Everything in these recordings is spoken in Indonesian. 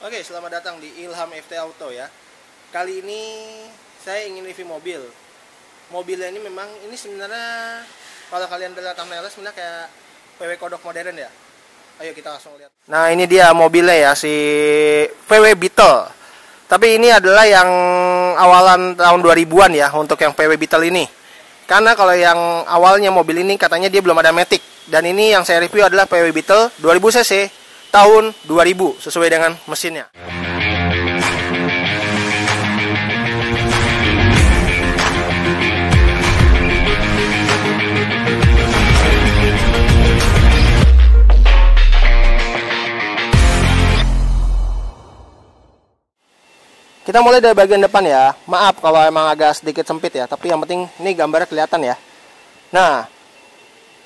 Oke, selamat datang di Ilham FT Auto ya. Kali ini saya ingin review mobil. Mobilnya ini memang ini sebenarnya kalau kalian lihat thumbnailnya sebenarnya kayak VW Kodok modern ya. Ayo kita langsung lihat. Nah, ini dia mobilnya ya, si VW Beetle. Tapi ini adalah yang awalan tahun 2000-an ya untuk yang VW Beetle ini. Karena kalau yang awalnya mobil ini katanya dia belum ada Matic. Dan ini yang saya review adalah VW Beetle 2000 cc tahun 2000 sesuai dengan mesinnya. Kita mulai dari bagian depan ya. Maaf kalau emang agak sedikit sempit ya, tapi yang penting ini gambarnya kelihatan ya. Nah,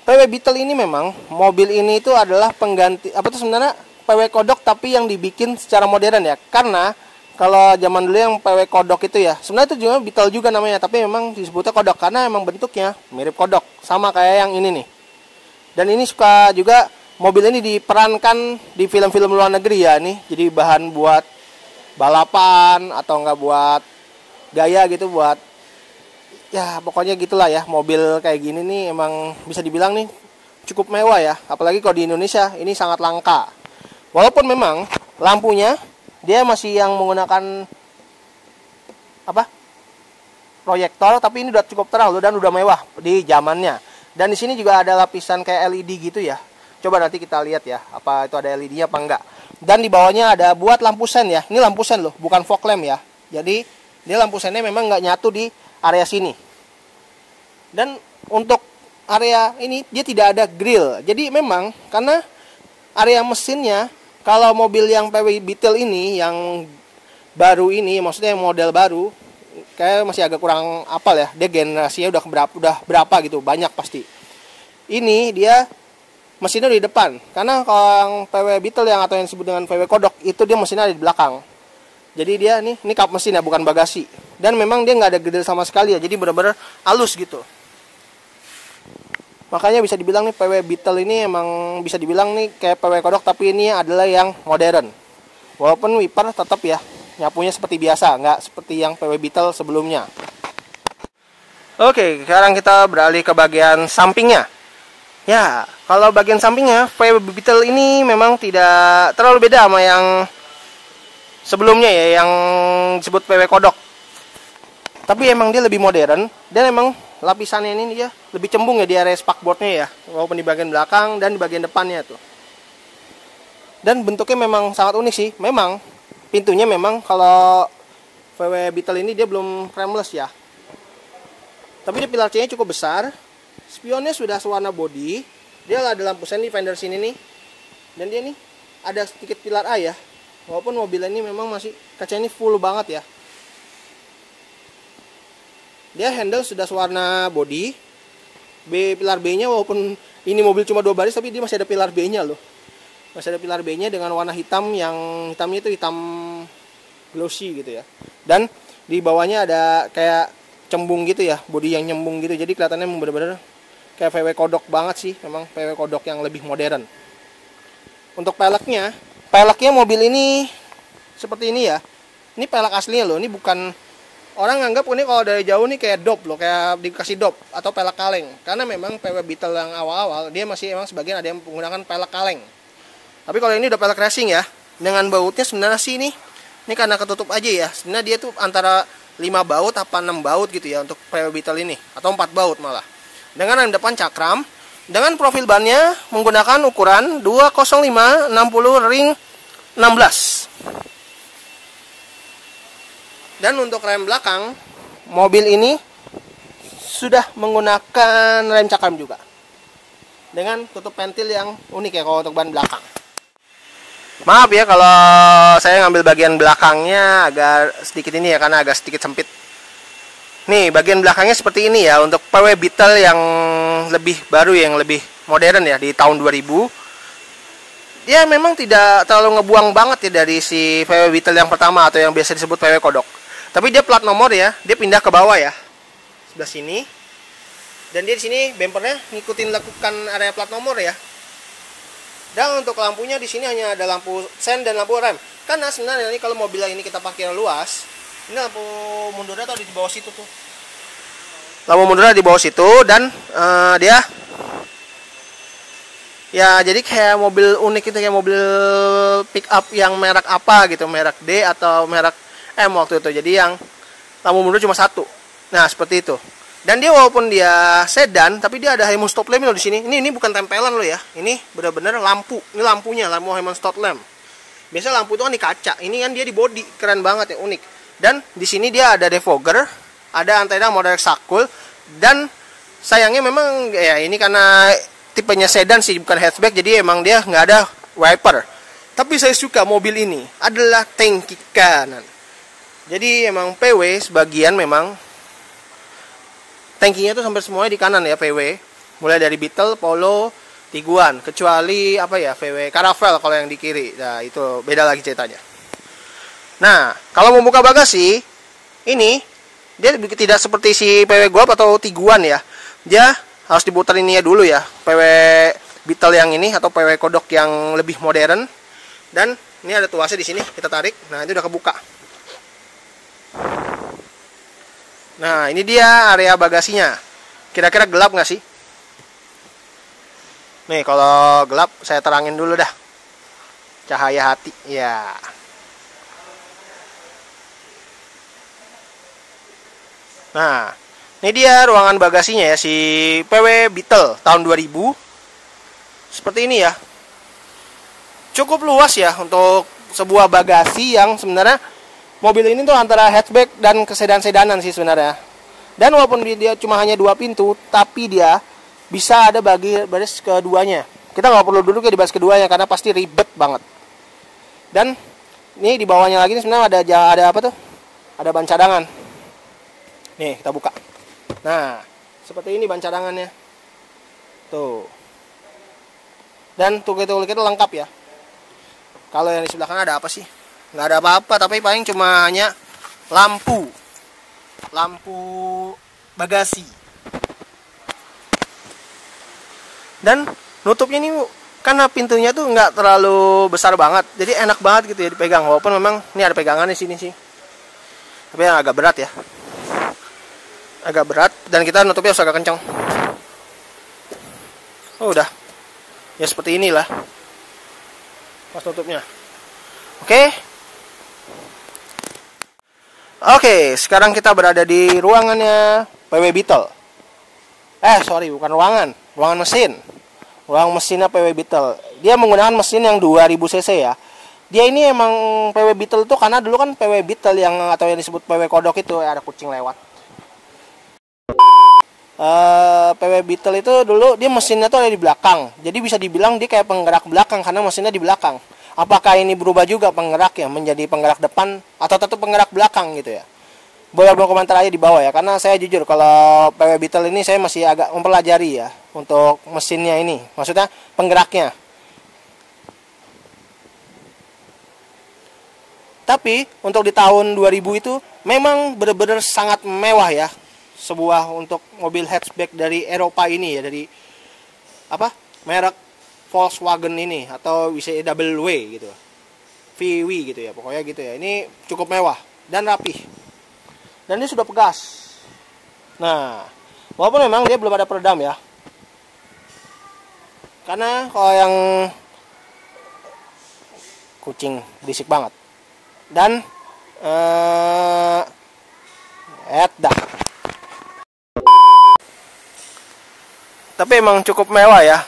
VW Beetle ini memang mobil ini itu adalah pengganti apa tuh sebenarnya VW Kodok tapi yang dibikin secara modern ya. Karena kalau zaman dulu yang VW Kodok itu ya, sebenarnya itu juga Beetle juga namanya, tapi memang disebutnya Kodok karena emang bentuknya mirip Kodok, sama kayak yang ini nih. Dan ini suka juga mobil ini diperankan di film-film luar negeri ya nih. Jadi bahan buat balapan atau enggak buat gaya gitu, buat ya pokoknya gitulah ya. Mobil kayak gini nih emang bisa dibilang nih cukup mewah ya, apalagi kalau di Indonesia ini sangat langka. Walaupun memang lampunya dia masih yang menggunakan apa, proyektor, tapi ini udah cukup terang loh dan udah mewah di zamannya. Dan di sini juga ada lapisan kayak LED gitu ya. Coba nanti kita lihat ya, apa itu ada LED-nya apa enggak. Dan di bawahnya ada buat lampu sen ya. Ini lampu sen loh, bukan fog lamp ya. Jadi dia lampu sennya memang nggak nyatu di area sini. Dan untuk area ini dia tidak ada grill. Jadi memang karena area mesinnya, kalau mobil yang VW Beetle ini yang baru ini, maksudnya yang model baru, kayak masih agak kurang apal ya. Dia generasinya udah berapa gitu, banyak pasti. Ini dia mesinnya di depan, karena kalau yang VW Beetle yang atau yang disebut dengan VW Kodok itu dia mesinnya ada di belakang. Jadi dia ini kap mesin ya, bukan bagasi. Dan memang dia nggak ada grill sama sekali ya, jadi benar-benar halus gitu. Makanya bisa dibilang nih VW Beetle ini emang bisa dibilang nih kayak VW Kodok, tapi ini adalah yang modern. Walaupun wiper tetap ya nyapunya seperti biasa, nggak seperti yang VW Beetle sebelumnya. Oke, sekarang kita beralih ke bagian sampingnya. Ya, kalau bagian sampingnya VW Beetle ini memang tidak terlalu beda sama yang sebelumnya ya, yang disebut VW Kodok. Tapi emang dia lebih modern dan emang lapisannya ini dia lebih cembung ya di area spakboardnya ya, walaupun di bagian belakang dan di bagian depannya tuh. Dan bentuknya memang sangat unik sih. Memang pintunya memang kalau VW Beetle ini dia belum frameless ya. Tapi dia pilar C-nya cukup besar. Spionnya sudah sewarna body. Dia ada lampu sen di fender sini nih. Dan dia nih ada sedikit pilar A ya. Walaupun mobil ini memang masih kacanya ini full banget ya. Dia handle sudah sewarna body. Pilar B-nya walaupun ini mobil cuma 2 baris, tapi dia masih ada pilar B-nya loh. Masih ada pilar B-nya dengan warna hitam, yang hitamnya itu hitam glossy gitu ya. Dan di bawahnya ada kayak cembung gitu ya, body yang nyembung gitu. Jadi kelihatannya bener-bener kayak VW Kodok banget sih, memang VW Kodok yang lebih modern. Untuk peleknya mobil ini seperti ini ya. Ini pelek aslinya loh, ini bukan, orang nganggap ini kalau dari jauh nih kayak dop loh, kayak dikasih dop atau pelek kaleng. Karena memang VW Beetle yang awal-awal dia masih emang sebagian ada yang menggunakan pelek kaleng. Tapi kalau ini udah pelek racing ya. Dengan bautnya sebenarnya sih ini karena ketutup aja ya. Sebenarnya dia tuh antara 5 baut apa 6 baut gitu ya untuk VW Beetle ini, atau 4 baut malah. Dengan rem depan cakram, dengan profil bannya menggunakan ukuran 205 60 ring 16. Dan untuk rem belakang, mobil ini sudah menggunakan rem cakram juga. Dengan tutup pentil yang unik ya kalau untuk ban belakang. Maaf ya kalau saya ngambil bagian belakangnya agak sedikit ini ya, karena agak sedikit sempit. Nih, bagian belakangnya seperti ini ya untuk VW Beetle yang lebih baru, yang lebih modern ya di tahun 2000. Dia memang tidak terlalu ngebuang banget ya dari si VW Beetle yang pertama atau yang biasa disebut VW Kodok. Tapi dia plat nomor ya, dia pindah ke bawah ya. Sebelah sini. Dan dia di sini bempernya ngikutin lakukan area plat nomor ya. Dan untuk lampunya di sini hanya ada lampu sen dan lampu rem. Karena sebenarnya ini kalau mobil ini kita pakai luas, ini lampu mundurnya tuh di bawah situ tuh. Lampu mundurnya di bawah situ dan dia ya jadi kayak mobil unik itu, kayak mobil pick up yang merek apa gitu, merek D atau merek M waktu itu. Jadi yang lampu mundur cuma satu. Nah, seperti itu. Dan dia walaupun dia sedan, tapi dia ada Hemon stop lamp loh di sini. Ini bukan tempelan loh ya. Ini benar-benar lampu. Ini lampunya, lampu Hemon stop lamp. Biasa lampu itu kan di kaca. Ini kan dia di body, keren banget ya, unik. Dan di sini dia ada defogger, ada antena model sakul, dan sayangnya memang ya ini karena tipenya sedan sih, bukan hatchback, jadi emang dia nggak ada wiper. Tapi saya suka mobil ini adalah tangki kanan. Jadi emang PW sebagian memang tankinya tuh sampai semuanya di kanan ya, VW. Mulai dari Beetle, Polo, Tiguan, kecuali apa ya, VW Caravelle kalau yang di kiri. Nah, itu beda lagi ceritanya. Nah, kalau membuka bagasi ini dia tidak seperti si PW Golf atau Tiguan ya. Dia harus diputar ininya dulu ya, PW Beetle yang ini atau PW Kodok yang lebih modern. Dan ini ada tuasnya di sini, kita tarik. Nah, itu udah kebuka. Nah, ini dia area bagasinya. Kira-kira gelap nggak sih? Nih, kalau gelap saya terangin dulu dah. Cahaya hati, ya. Nah, ini dia ruangan bagasinya ya, si PW Beetle tahun 2000. Seperti ini ya. Cukup luas ya untuk sebuah bagasi yang sebenarnya mobil ini tuh antara hatchback dan kesedan-sedanan sih sebenarnya. Dan walaupun dia cuma hanya 2 pintu, tapi dia bisa ada baris keduanya. Kita nggak perlu duduk ya di baris keduanya karena pasti ribet banget. Dan ini di bawahnya lagi nih sebenarnya ada apa tuh? Ada ban cadangan. Nih, kita buka. Nah, seperti ini ban cadangannya. Tuh. Dan tulik-tulik itu lengkap ya. Kalau yang di sebelah kanan ada apa sih? Nggak ada apa-apa, tapi paling cuma hanya lampu bagasi. Dan nutupnya ini karena pintunya tuh nggak terlalu besar banget, jadi enak banget gitu ya dipegang. Walaupun memang ini ada pegangan di sini sih, tapi yang agak berat ya, agak berat. Dan kita nutupnya harus agak kencang. Oh udah, ya seperti inilah pas nutupnya. Oke, sekarang kita berada di ruangannya PW Beetle. Bukan ruangan mesin. Ruang mesinnya PW Beetle. Dia menggunakan mesin yang 2000 cc ya. Dia ini emang PW Beetle tuh karena dulu kan PW Beetle yang atau yang disebut PW Kodok itu ada kucing lewat. PW Beetle itu dulu dia mesinnya tuh ada di belakang. Jadi bisa dibilang dia kayak penggerak belakang karena mesinnya di belakang. Apakah ini berubah juga penggeraknya menjadi penggerak depan atau tetap penggerak belakang gitu ya? Boleh berkomentar aja di bawah ya, karena saya jujur kalau PW Beetle ini saya masih agak mempelajari ya untuk mesinnya ini, maksudnya penggeraknya. Tapi untuk di tahun 2000 itu memang benar-benar sangat mewah ya, sebuah untuk mobil hatchback dari Eropa ini ya, dari apa merek Volkswagen ini atau bisa W gitu, VW gitu ya, pokoknya gitu ya. Ini cukup mewah dan rapih, dan ini sudah pegas. Nah, walaupun memang dia belum ada peredam ya, karena kalau yang kucing berisik banget. Dan dah. Tapi emang cukup mewah ya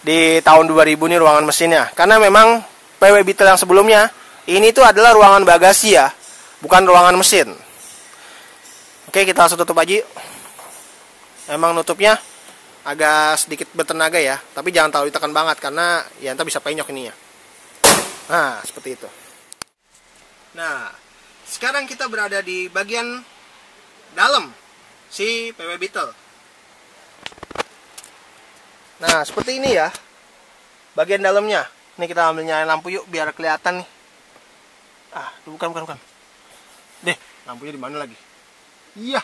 di tahun 2000 nih ruangan mesinnya. Karena memang PW Beetle yang sebelumnya ini tuh adalah ruangan bagasi ya, bukan ruangan mesin. Oke, kita langsung tutup aja. Emang nutupnya agak sedikit bertenaga ya, tapi jangan terlalu ditekan banget karena ya ntar bisa penyok ininya. Nah, seperti itu. Nah, sekarang kita berada di bagian dalam si PW Beetle. Nah, seperti ini ya bagian dalamnya. Ini kita ambil nyalain lampu yuk biar kelihatan nih. Bukan. Deh, lampunya di mana lagi? Iya.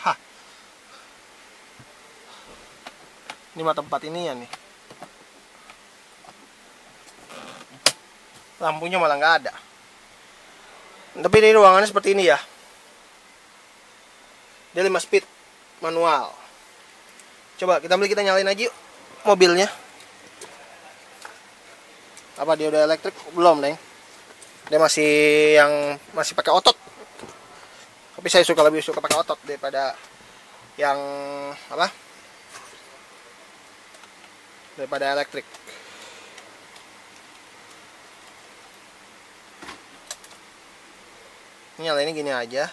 Ini mah tempat ini ya nih. lampunya malah nggak ada. Tapi ini ruangannya seperti ini ya. Dia 5 speed manual. Coba kita nyalain aja yuk mobilnya. Apa dia udah elektrik? Belum, Neng. Dia masih pakai otot. Tapi saya lebih suka pakai otot daripada yang apa? Daripada elektrik. Ini nyalainnya gini aja.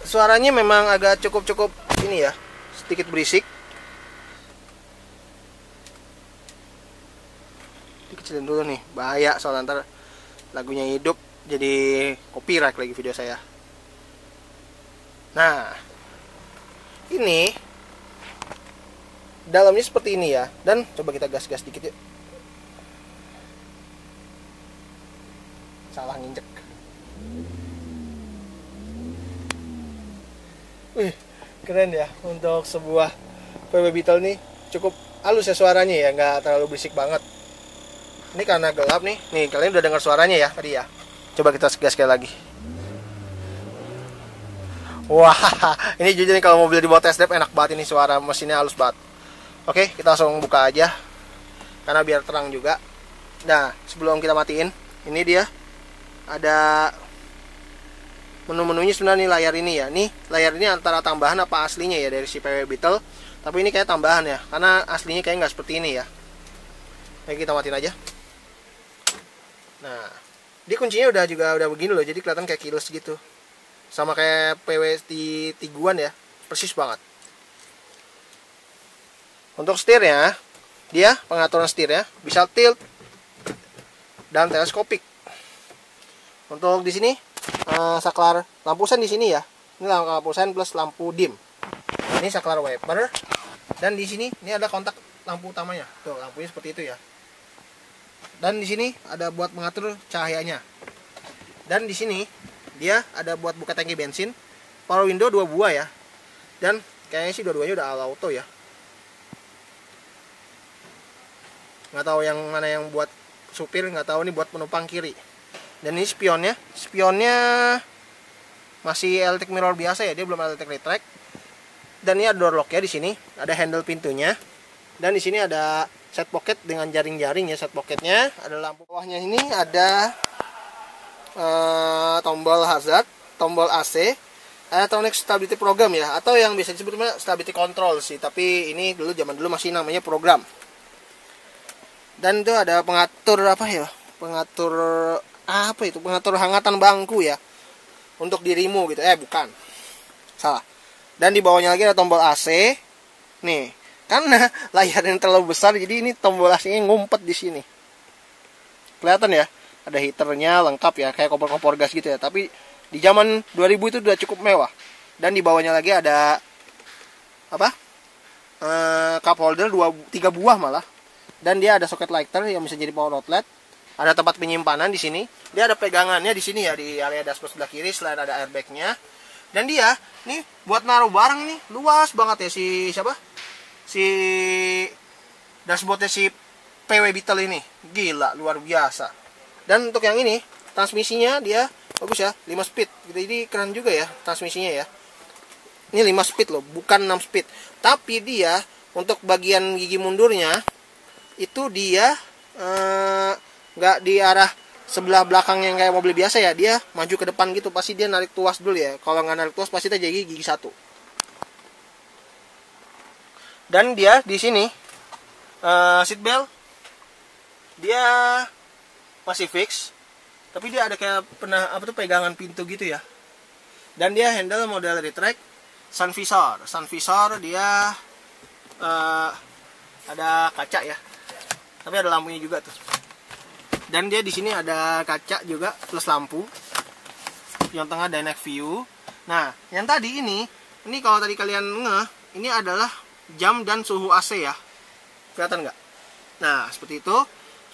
Suaranya memang agak cukup ini ya, sedikit berisik. Dikecilin dulu nih, bahaya soal ntar lagunya hidup jadi copyright lagi video saya. Nah, ini dalamnya seperti ini ya. Dan coba kita gas dikit yuk. Salah nginjek. Wih, keren ya untuk sebuah VW Beetle nih. Cukup halus ya suaranya ya, nggak terlalu berisik banget. Ini karena gelap nih. Nih, kalian udah dengar suaranya ya tadi ya. Coba kita gas sekali lagi. Wah, ini jujur nih kalau mobil di bawah test drive enak banget ini, suara mesinnya halus banget. Oke, kita langsung buka aja karena biar terang juga. Nah, sebelum kita matiin, ini dia ada menu-menunya sebenarnya nih layar ini ya. Nih, layar ini antara tambahan apa aslinya ya dari si VW Beetle. Tapi ini kayak tambahan ya, karena aslinya kayak nggak seperti ini ya. Oke, kita matiin aja. Nah, dia kuncinya udah begini loh, jadi kelihatan kayak keyless gitu. Sama kayak PW di Tiguan ya, persis banget. Untuk setirnya, dia pengaturan setirnya bisa tilt dan teleskopik. Untuk di sini saklar lampu sen di sini ya. Ini lampu sen plus lampu dim. Ini saklar wiper. Dan di sini ini ada kontak lampu utamanya. Tuh, lampunya seperti itu ya. Dan di sini ada buat mengatur cahayanya. Dan di sini dia ada buat buka tangki bensin. Power window 2 buah ya. Dan kayaknya sih dua-duanya udah all auto ya. Nggak tahu yang mana yang buat supir, nggak tahu nih buat penumpang kiri. Dan ini spionnya masih electric mirror biasa ya, dia belum electric retract. Dan ini ada door lock ya di sini, ada handle pintunya. Dan di sini ada set pocket dengan jaring-jaring ya set pocketnya. Ada lampu bawahnya ini ada tombol hazard, tombol AC, electronic stability program ya, atau yang biasa disebut stability control sih. Tapi ini zaman dulu masih namanya program. Dan itu ada pengatur pengatur hangatan bangku ya untuk dirimu gitu. Bukan, salah. Dan di bawahnya lagi ada tombol AC nih, karena layarnya terlalu besar jadi ini tombol AC-nya ngumpet di sini, kelihatan ya. Ada heaternya lengkap ya, kayak kompor gas gitu ya. Tapi di zaman 2000 itu udah cukup mewah. Dan di bawahnya lagi ada cup holder 3 buah malah. Dan dia ada socket lighter yang bisa jadi power outlet. Ada tempat penyimpanan di sini. Dia ada pegangannya di sini ya, di area dashboard sebelah kiri. Selain ada airbagnya. Dan dia nih buat naruh barang nih luas banget ya si dashboardnya si PW Beetle ini. Gila, luar biasa. Dan untuk yang ini transmisinya dia bagus ya, 5 speed. Jadi keren juga ya transmisinya ya. Ini 5 speed loh, bukan 6 speed. Tapi dia untuk bagian gigi mundurnya itu dia nggak di arah sebelah belakang yang kayak mobil biasa ya, dia maju ke depan gitu. Pasti dia narik tuas dulu ya. Kalau nggak narik tuas pasti terjadi gigi 1. Dan dia di sini seat belt dia masih fix, tapi dia ada kayak pegangan pintu gitu ya. Dan dia handle model retract. Sun visor dia ada kaca ya, tapi ada lampunya juga tuh. Dan dia di sini ada kaca juga plus lampu. Yang tengah dynamic view. Nah, yang tadi ini kalau tadi kalian ini adalah jam dan suhu AC ya. Kelihatan nggak? Nah, seperti itu.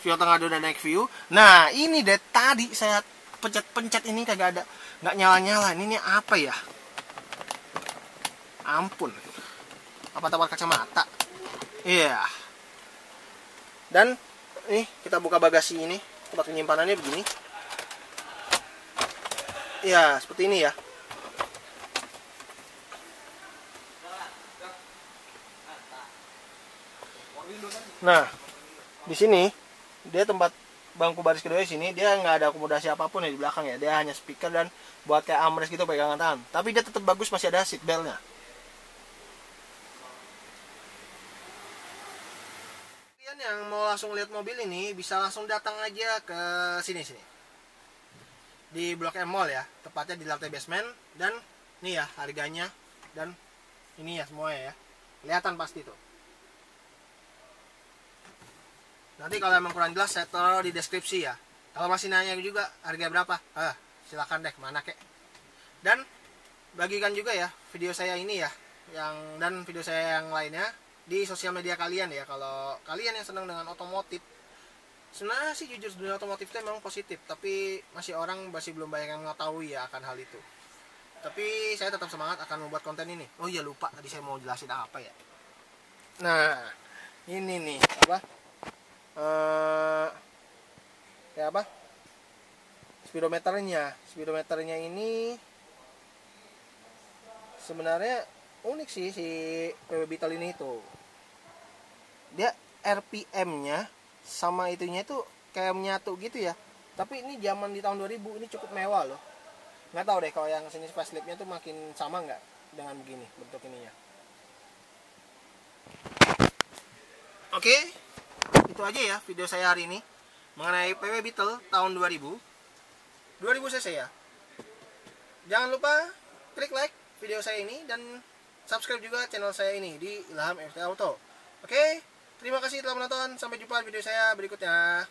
View tengah ada dynamic view. Nah, ini deh tadi saya pencet ini kagak ada, nggak nyala-nyala. Ini apa ya? Ampun. Apa tawar kacamata? Iya. Dan nih kita buka bagasi ini, tempat penyimpanannya begini. Iya, seperti ini ya. Nah, di sini dia tempat bangku baris kedua di sini, dia nggak ada akomodasi apapun ya di belakang ya. Dia hanya speaker dan buat kayak armrest gitu pegangan tangan. Tapi dia tetap bagus, masih ada seat beltnya. Kalian yang mau langsung lihat mobil ini bisa langsung datang aja ke sini di Blok M Mall ya, tepatnya di lantai basement. Dan nih ya harganya dan ini ya semuanya ya, kelihatan pasti tuh. Nanti kalau emang kurang jelas saya taruh di deskripsi ya. Kalau masih nanya juga harga berapa, silakan deh kemana kek. Dan bagikan juga ya video saya ini ya, dan video saya yang lainnya di sosial media kalian ya. Kalau kalian yang senang dengan otomotif, sebenarnya sih jujur dunia otomotif itu memang positif, tapi masih belum banyak yang mengetahui ya akan hal itu. Tapi saya tetap semangat akan membuat konten ini. Oh iya lupa tadi saya mau jelasin apa ya. Nah ini nih kayak apa, speedometernya ini sebenarnya unik sih si PW Beetle ini tuh. Dia RPM-nya sama itunya itu kayak menyatu gitu ya. Tapi ini zaman di tahun 2000 ini cukup mewah loh. Nggak tahu deh kalau yang sini facelift-nya tuh makin sama nggak dengan begini bentuk ininya. Oke, itu aja ya video saya hari ini mengenai PW Beetle tahun 2000 cc ya. Jangan lupa klik like video saya ini dan subscribe juga channel saya ini di Ilham FT Auto. Oke, terima kasih telah menonton. Sampai jumpa di video saya berikutnya.